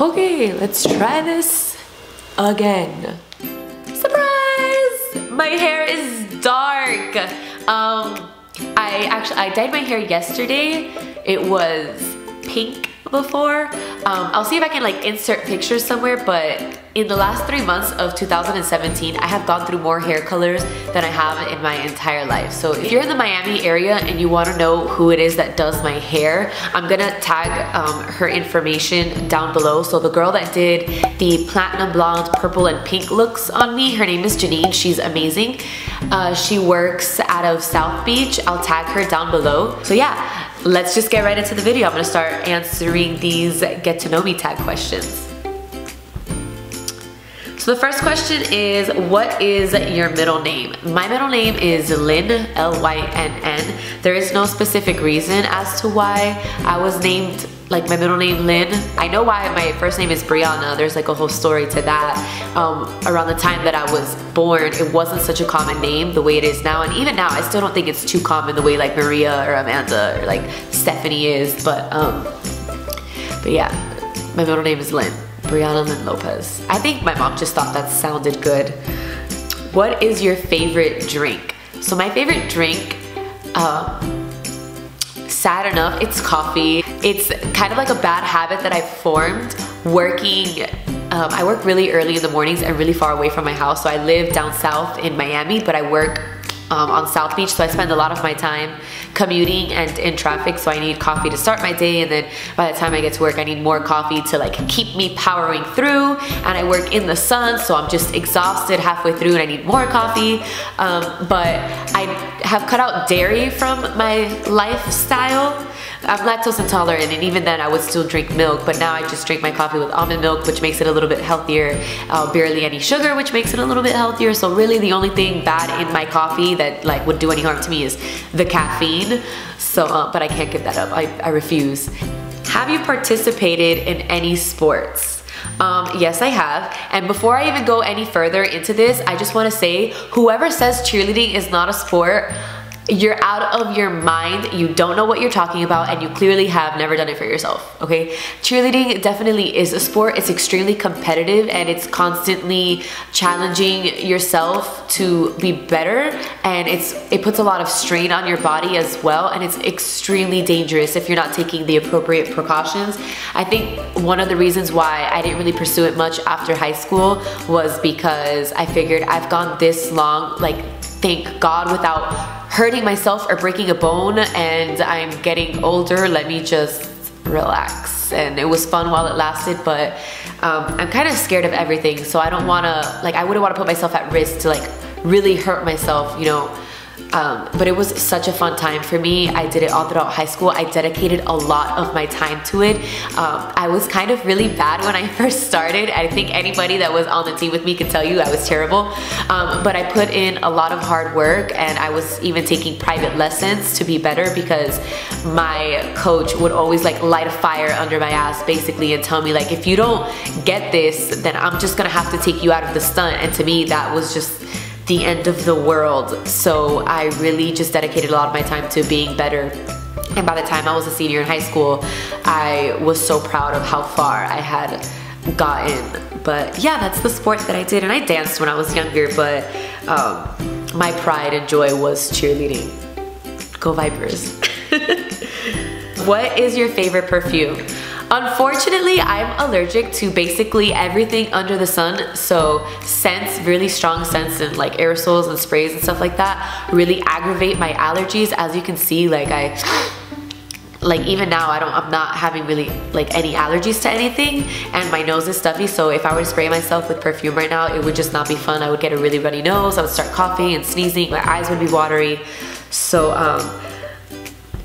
Okay, let's try this again. Surprise! My hair is dark. I dyed my hair yesterday. It was pink before. I'll see if I can like insert pictures somewhere, but in the last 3 months of 2017, I have gone through more hair colors than I have in my entire life. So if you're in the Miami area and you want to know who it is that does my hair, I'm gonna tag her information down below. So the girl that did the platinum blonde, purple, and pink looks on me, her name is Janine. She's amazing. She works out of South Beach. I'll tag her down below. So yeah, let's just get right into the video. I'm gonna start answering these get to know me tag questions. So the first question is, what is your middle name? My middle name is Lynn, L-Y-N-N. There is no specific reason as to why I was named like my middle name Lynn. I know why my first name is Brianna. There's like a whole story to that. Around the time that I was born, it wasn't such a common name the way it is now. And even now, I still don't think it's too common the way like Maria or Amanda or like Stephanie is. But yeah, my middle name is Lynn. Brianna Lynn Lopez. I think my mom just thought that sounded good. What is your favorite drink? So my favorite drink, sad enough, it's coffee. It's kind of like a bad habit that I've formed working. I work really early in the mornings and really far away from my house. So I live down south in Miami, but I work on South Beach, so I spend a lot of my time commuting and in traffic, so I need coffee to start my day, and then by the time I get to work I need more coffee to like keep me powering through, and I work in the sun, so I'm just exhausted halfway through and I need more coffee. But I have cut out dairy from my lifestyle. I'm lactose intolerant, and even then I would still drink milk, but now I just drink my coffee with almond milk, which makes it a little bit healthier. Barely any sugar, which makes it a little bit healthier. So really the only thing bad in my coffee that like would do any harm to me is the caffeine. So, but I can't give that up. I refuse. Have you participated in any sports? Yes, I have. And before I even go any further into this, I just want to say, whoever says cheerleading is not a sport, you're out of your mind. You don't know what you're talking about, and you clearly have never done it for yourself, okay? Cheerleading definitely is a sport. It's extremely competitive, and it's constantly challenging yourself to be better, and it puts a lot of strain on your body as well, and it's extremely dangerous if you're not taking the appropriate precautions. I think one of the reasons why I didn't really pursue it much after high school was because I figured I've gone this long, like, thank God, without hurting myself or breaking a bone, and I'm getting older, let me just relax. And it was fun while it lasted, but I'm kind of scared of everything, so I don't want to, like, I wouldn't want to put myself at risk to like really hurt myself, you know. But it was such a fun time for me. I did it all throughout high school. I dedicated a lot of my time to it. I was kind of really bad when I first started. I think anybody that was on the team with me can tell you I was terrible. But I put in a lot of hard work, and I was even taking private lessons to be better, because my coach would always like light a fire under my ass basically and tell me like, if you don't get this, then I'm just gonna have to take you out of the stunt. And to me, that was just the end of the world. So I really just dedicated a lot of my time to being better. And by the time I was a senior in high school, I was so proud of how far I had gotten. But yeah, that's the sport that I did. And I danced when I was younger, but my pride and joy was cheerleading. Go Vipers. What is your favorite perfume? Unfortunately, I'm allergic to basically everything under the sun, so scents, really strong scents, and like aerosols and sprays and stuff like that really aggravate my allergies. As you can see, like even now I'm not having really like any allergies to anything, and my nose is stuffy, so if I were to spray myself with perfume right now, it would just not be fun. I would get a really runny nose, I would start coughing and sneezing, my eyes would be watery. So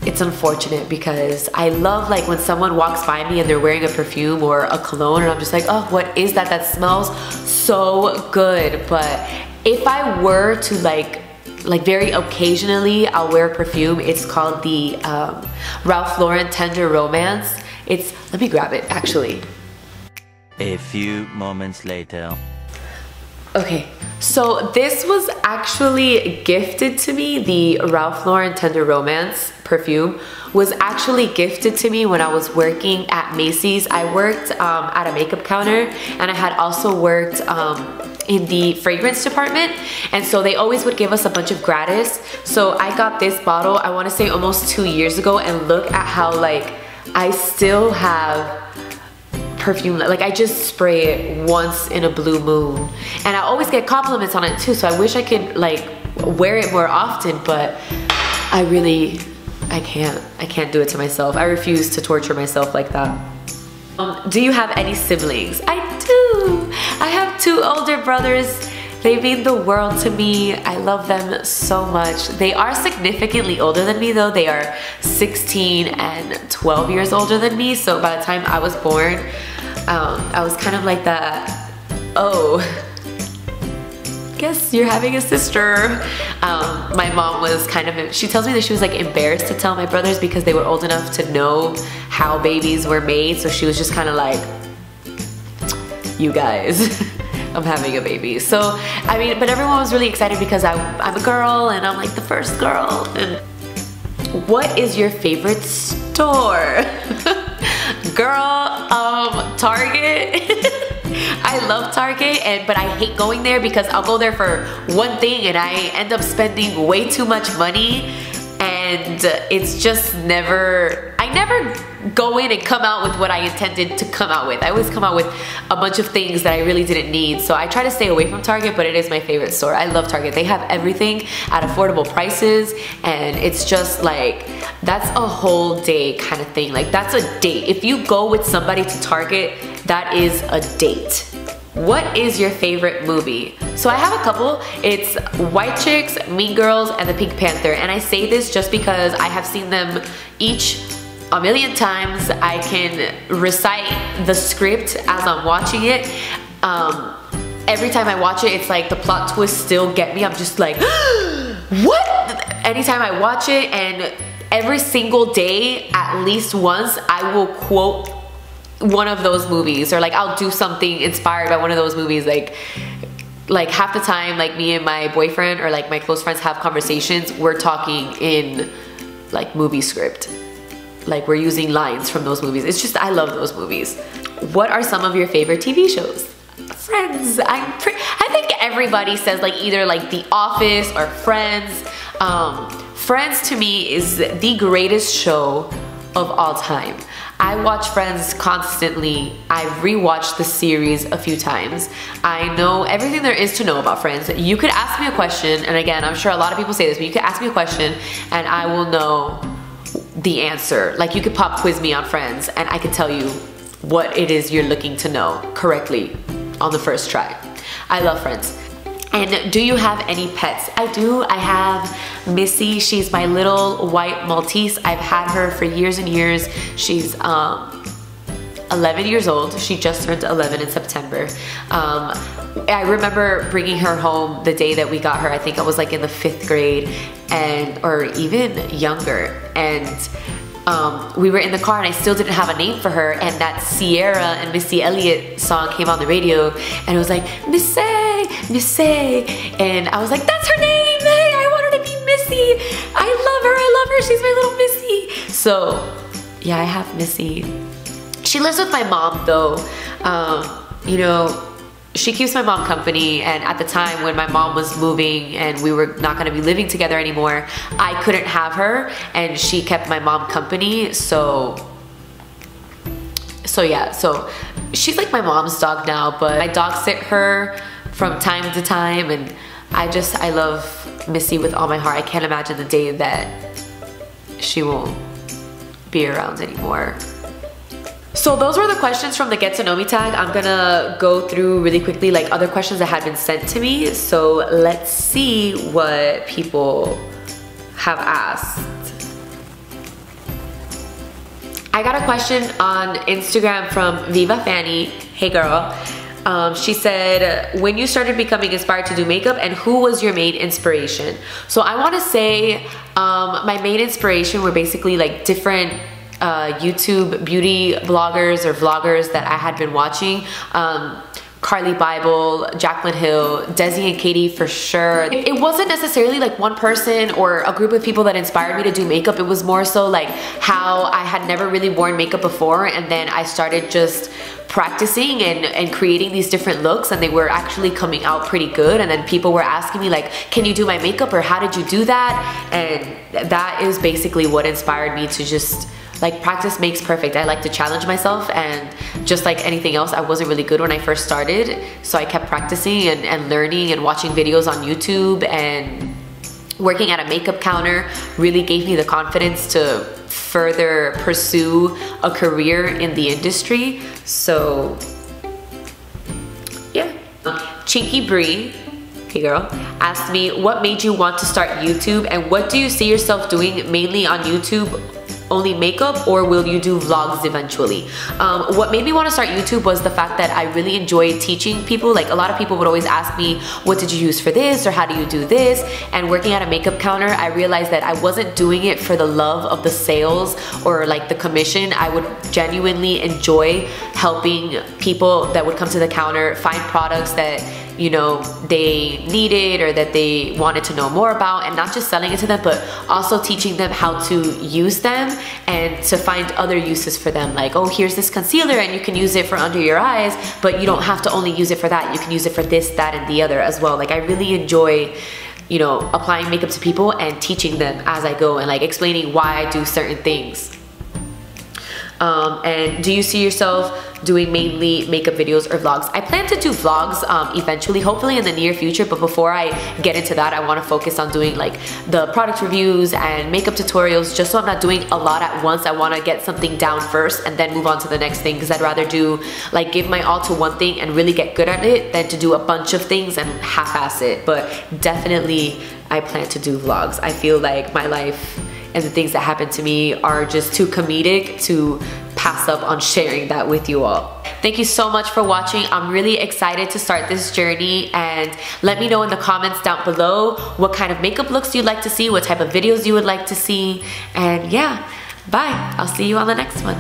it's unfortunate, because I love like when someone walks by me and they're wearing a perfume or a cologne, and I'm just like, oh, what is that? That smells so good. But if I were to like very occasionally, I'll wear a perfume. It's called the Ralph Lauren Tender Romance. Let me grab it actually. A few moments later. Okay, So this was actually gifted to me. The Ralph Lauren Tender Romance perfume was actually gifted to me when I was working at Macy's. I worked at a makeup counter, and I had also worked in the fragrance department, and so they always would give us a bunch of gratis. So I got this bottle, I want to say almost 2 years ago, and look at how like I still have perfume. Like I just spray it once in a blue moon, and I always get compliments on it too, so I wish I could like wear it more often, but I can't do it to myself. I refuse to torture myself like that. Do you have any siblings? I do. I have 2 older brothers. They mean the world to me. I love them so much. They are significantly older than me though. They are 16 and 12 years older than me. So by the time I was born, I was kind of like that, oh, guess you're having a sister. My mom was kind of, she tells me that she was like embarrassed to tell my brothers because they were old enough to know how babies were made. So she was just kind of like, you guys, I'm having a baby. So, I mean, but everyone was really excited because I'm a girl and I'm like the first girl. And what is your favorite store? Girl, Target. I love Target, but I hate going there because I'll go there for one thing and I end up spending way too much money, and it's just never, I never go in and come out with what I intended to come out with. I always come out with a bunch of things that I really didn't need. So I try to stay away from Target, but it is my favorite store. I love Target. They have everything at affordable prices, and it's just like, that's a whole day kind of thing. Like that's a date. If you go with somebody to Target, that is a date. What is your favorite movie? So I have a couple. It's White Chicks, Mean Girls, and The Pink Panther. And I say this just because I have seen them each a million times. I can recite the script as I'm watching it. Every time I watch it, it's like the plot twists still get me. I'm just like, what? Anytime I watch it, and every single day, at least once, I will quote one of those movies, or like I'll do something inspired by one of those movies. Like half the time, like me and my boyfriend or like my close friends have conversations, we're talking in like movie script. Like we're using lines from those movies. It's just, I love those movies. What are some of your favorite TV shows? Friends. I think everybody says like either like The Office or Friends. Friends to me is the greatest show of all time. I watch Friends constantly. I rewatched the series a few times. I know everything there is to know about Friends. You could ask me a question, and again, I'm sure a lot of people say this, but you could ask me a question and I will know the answer. Like you could pop quiz me on Friends and I could tell you what it is you're looking to know correctly on the first try. I love Friends. And do you have any pets? I do. I have Missy. She's my little white Maltese. I've had her for years and years. She's 11 years old. She just turned 11 in September. I remember bringing her home the day that we got her. I think I was like in the 5th grade, or even younger. And we were in the car and I still didn't have a name for her, and that Sierra and Missy Elliott song came on the radio and it was like, Missy, Missy, and I was like, that's her name, hey, I want her to be Missy, I love her, she's my little Missy. So yeah, I have Missy. She lives with my mom though. You know, she keeps my mom company, and at the time when my mom was moving and we were not gonna be living together anymore, I couldn't have her and she kept my mom company. So yeah, so she's like my mom's dog now, but I dog sit her from time to time, and I love Missy with all my heart. I can't imagine the day that she won't be around anymore. So those were the questions from the Get to Know Me tag. I'm gonna go through really quickly like other questions that had been sent to me. So let's see what people have asked. I got a question on Instagram from Viva Fanny. Hey girl. She said, when you started becoming inspired to do makeup, and who was your main inspiration? So I wanna say my main inspiration were basically like different YouTube beauty bloggers or vloggers that I had been watching. Carly Bible, Jaclyn Hill, Desi and Katie for sure. It wasn't necessarily like one person or a group of people that inspired me to do makeup. It was more so like how I had never really worn makeup before, and then I started just practicing and creating these different looks, and they were actually coming out pretty good. And then people were asking me like, can you do my makeup, or how did you do that? And that is basically what inspired me to just like, practice makes perfect. I like to challenge myself, and just like anything else, I wasn't really good when I first started, so I kept practicing and learning and watching videos on YouTube, and working at a makeup counter really gave me the confidence to further pursue a career in the industry. So yeah. Chinky Bree, hey girl, asked me, what made you want to start YouTube, and what do you see yourself doing mainly on YouTube? Only makeup, or will you do vlogs eventually? What made me want to start YouTube was the fact that I really enjoy teaching people. Like, a lot of people would always ask me, what did you use for this, or how do you do this? And working at a makeup counter, I realized that I wasn't doing it for the love of the sales or like the commission. I would genuinely enjoy helping people that would come to the counter find products that, you know, they needed or that they wanted to know more about, and not just selling it to them, but also teaching them how to use them and to find other uses for them. Like, oh, here's this concealer and you can use it for under your eyes, but you don't have to only use it for that. You can use it for this, that, and the other as well. Like, I really enjoy, you know, applying makeup to people and teaching them as I go, and like explaining why I do certain things. And do you see yourself doing mainly makeup videos or vlogs? I plan to do vlogs eventually, hopefully in the near future, but before I get into that, I want to focus on doing like the product reviews and makeup tutorials, just so I'm not doing a lot at once. I want to get something down first and then move on to the next thing, because I'd rather do like give my all to one thing and really get good at it than to do a bunch of things and half-ass it. But definitely I plan to do vlogs. I feel like my life and the things that happen to me are just too comedic to pass up on sharing that with you all. Thank you so much for watching. I'm really excited to start this journey, and let me know in the comments down below what kind of makeup looks you'd like to see, what type of videos you would like to see, and yeah, bye. I'll see you on the next one.